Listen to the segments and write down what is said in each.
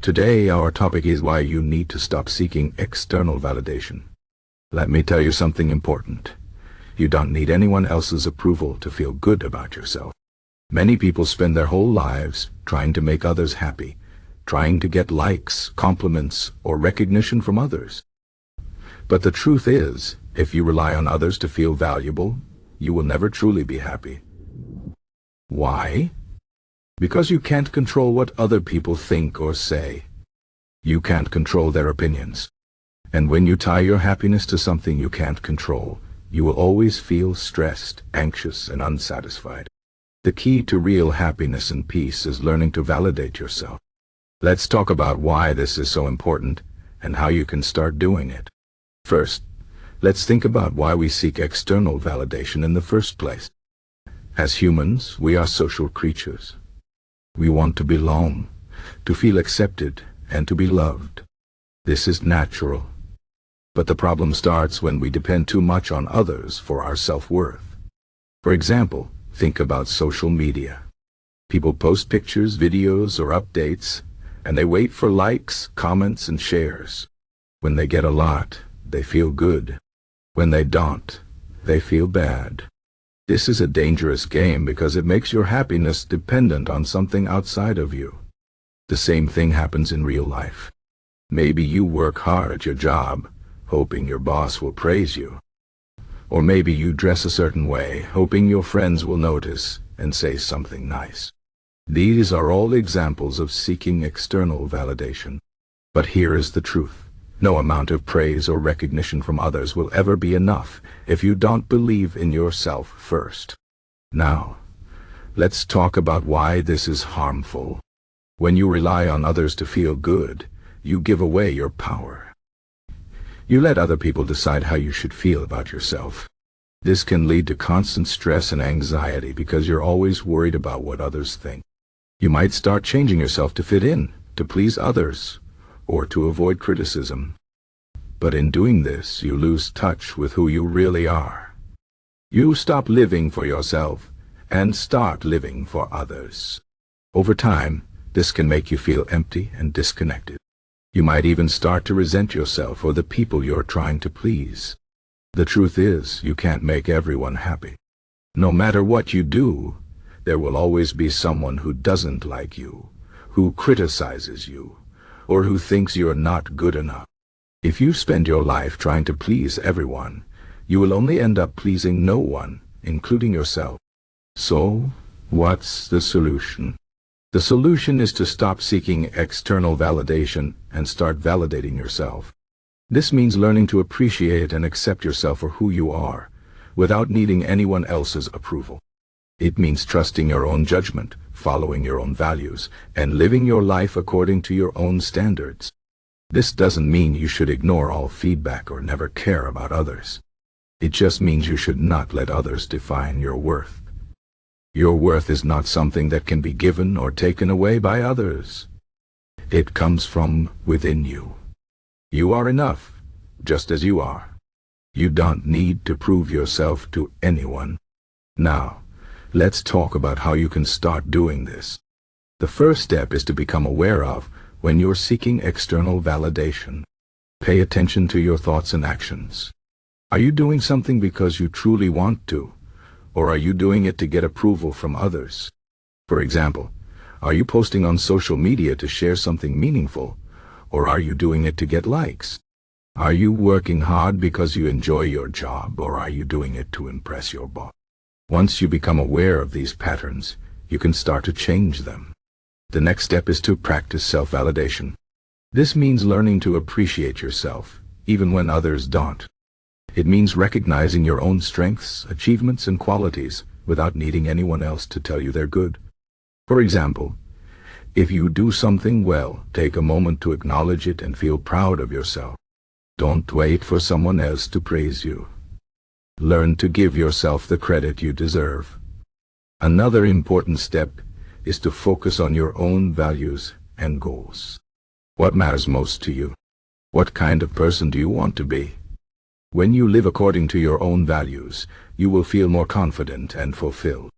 Today our topic is why you need to stop seeking external validation. Let me tell you something important. You don't need anyone else's approval to feel good about yourself. Many people spend their whole lives trying to make others happy, trying to get likes, compliments, or recognition from others. But the truth is, if you rely on others to feel valuable, you will never truly be happy. Why? Because you can't control what other people think or say. You can't control their opinions. And when you tie your happiness to something you can't control, you will always feel stressed, anxious, and unsatisfied. The key to real happiness and peace is learning to validate yourself. Let's talk about why this is so important and how you can start doing it. First, let's think about why we seek external validation in the first place. As humans, we are social creatures. We want to belong, to feel accepted, and to be loved. This is natural. But the problem starts when we depend too much on others for our self-worth. For example, think about social media. People post pictures, videos, or updates, and they wait for likes, comments, and shares. When they get a lot, they feel good. When they don't, they feel bad. This is a dangerous game because it makes your happiness dependent on something outside of you. The same thing happens in real life. Maybe you work hard at your job, hoping your boss will praise you. Or maybe you dress a certain way, hoping your friends will notice and say something nice. These are all examples of seeking external validation. But here is the truth. No amount of praise or recognition from others will ever be enough if you don't believe in yourself first. Now, let's talk about why this is harmful. When you rely on others to feel good, you give away your power. You let other people decide how you should feel about yourself. This can lead to constant stress and anxiety because you're always worried about what others think. You might start changing yourself to fit in, to please others, or to avoid criticism. But in doing this, you lose touch with who you really are. You stop living for yourself and start living for others. Over time, this can make you feel empty and disconnected. You might even start to resent yourself or the people you're trying to please. The truth is, you can't make everyone happy. No matter what you do, there will always be someone who doesn't like you, who criticizes you, or who thinks you're not good enough. If you spend your life trying to please everyone, you will only end up pleasing no one, including yourself. So, what's the solution? The solution is to stop seeking external validation and start validating yourself. This means learning to appreciate and accept yourself for who you are, without needing anyone else's approval. It means trusting your own judgment, following your own values, and living your life according to your own standards. This doesn't mean you should ignore all feedback or never care about others. It just means you should not let others define your worth. Your worth is not something that can be given or taken away by others. It comes from within you. You are enough, just as you are. You don't need to prove yourself to anyone. Now, let's talk about how you can start doing this. The first step is to become aware of when you're seeking external validation. Pay attention to your thoughts and actions. Are you doing something because you truly want to, or are you doing it to get approval from others? For example, are you posting on social media to share something meaningful, or are you doing it to get likes? Are you working hard because you enjoy your job, or are you doing it to impress your boss? Once you become aware of these patterns, you can start to change them. The next step is to practice self-validation. This means learning to appreciate yourself, even when others don't. It means recognizing your own strengths, achievements, and qualities without needing anyone else to tell you they're good. For example, if you do something well, take a moment to acknowledge it and feel proud of yourself. Don't wait for someone else to praise you. Learn to give yourself the credit you deserve. Another important step is to focus on your own values and goals. What matters most to you? What kind of person do you want to be? When you live according to your own values, you will feel more confident and fulfilled.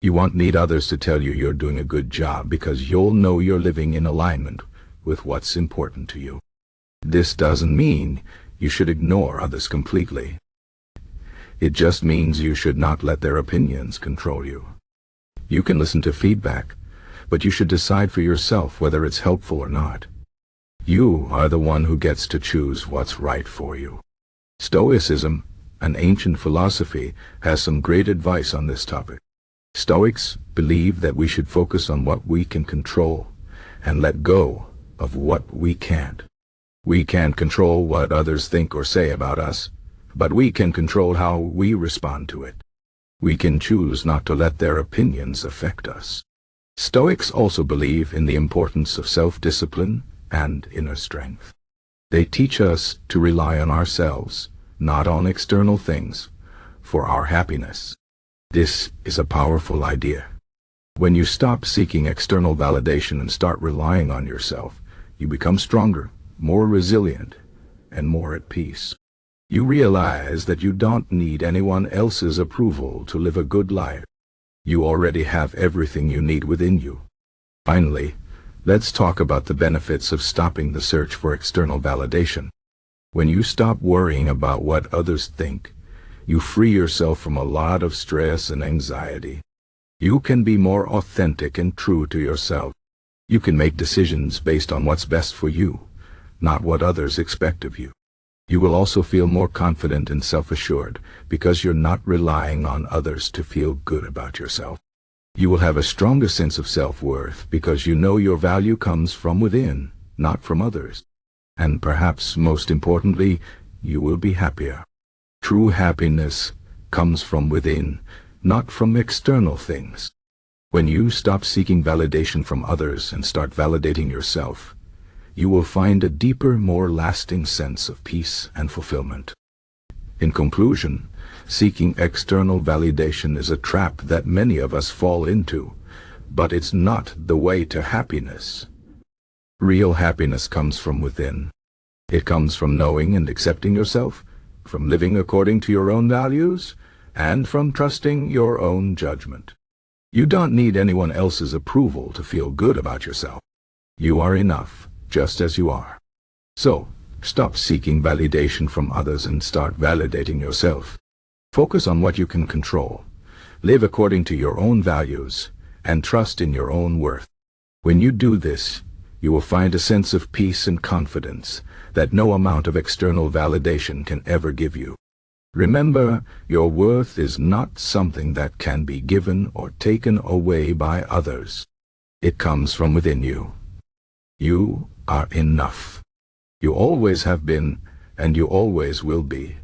You won't need others to tell you you're doing a good job because you'll know you're living in alignment with what's important to you. This doesn't mean you should ignore others completely. It just means you should not let their opinions control you. You can listen to feedback, but you should decide for yourself whether it's helpful or not. You are the one who gets to choose what's right for you. Stoicism, an ancient philosophy, has some great advice on this topic. Stoics believe that we should focus on what we can control and let go of what we can't. We can't control what others think or say about us, but we can control how we respond to it. We can choose not to let their opinions affect us. Stoics also believe in the importance of self-discipline and inner strength. They teach us to rely on ourselves, not on external things, for our happiness. This is a powerful idea. When you stop seeking external validation and start relying on yourself, you become stronger, more resilient, and more at peace. You realize that you don't need anyone else's approval to live a good life. You already have everything you need within you. Finally, let's talk about the benefits of stopping the search for external validation. When you stop worrying about what others think, you free yourself from a lot of stress and anxiety. You can be more authentic and true to yourself. You can make decisions based on what's best for you, not what others expect of you. You will also feel more confident and self-assured because you're not relying on others to feel good about yourself. You will have a stronger sense of self-worth because you know your value comes from within, not from others. And perhaps most importantly, you will be happier. True happiness comes from within, not from external things. When you stop seeking validation from others and start validating yourself, you will find a deeper, more lasting sense of peace and fulfillment. In conclusion, seeking external validation is a trap that many of us fall into, but it's not the way to happiness. Real happiness comes from within. It comes from knowing and accepting yourself, from living according to your own values, and from trusting your own judgment. You don't need anyone else's approval to feel good about yourself. You are enough, just as you are. So, stop seeking validation from others and start validating yourself. Focus on what you can control. Live according to your own values, and trust in your own worth. When you do this, you will find a sense of peace and confidence that no amount of external validation can ever give you. Remember, your worth is not something that can be given or taken away by others. It comes from within you. You are enough. You always have been, and you always will be.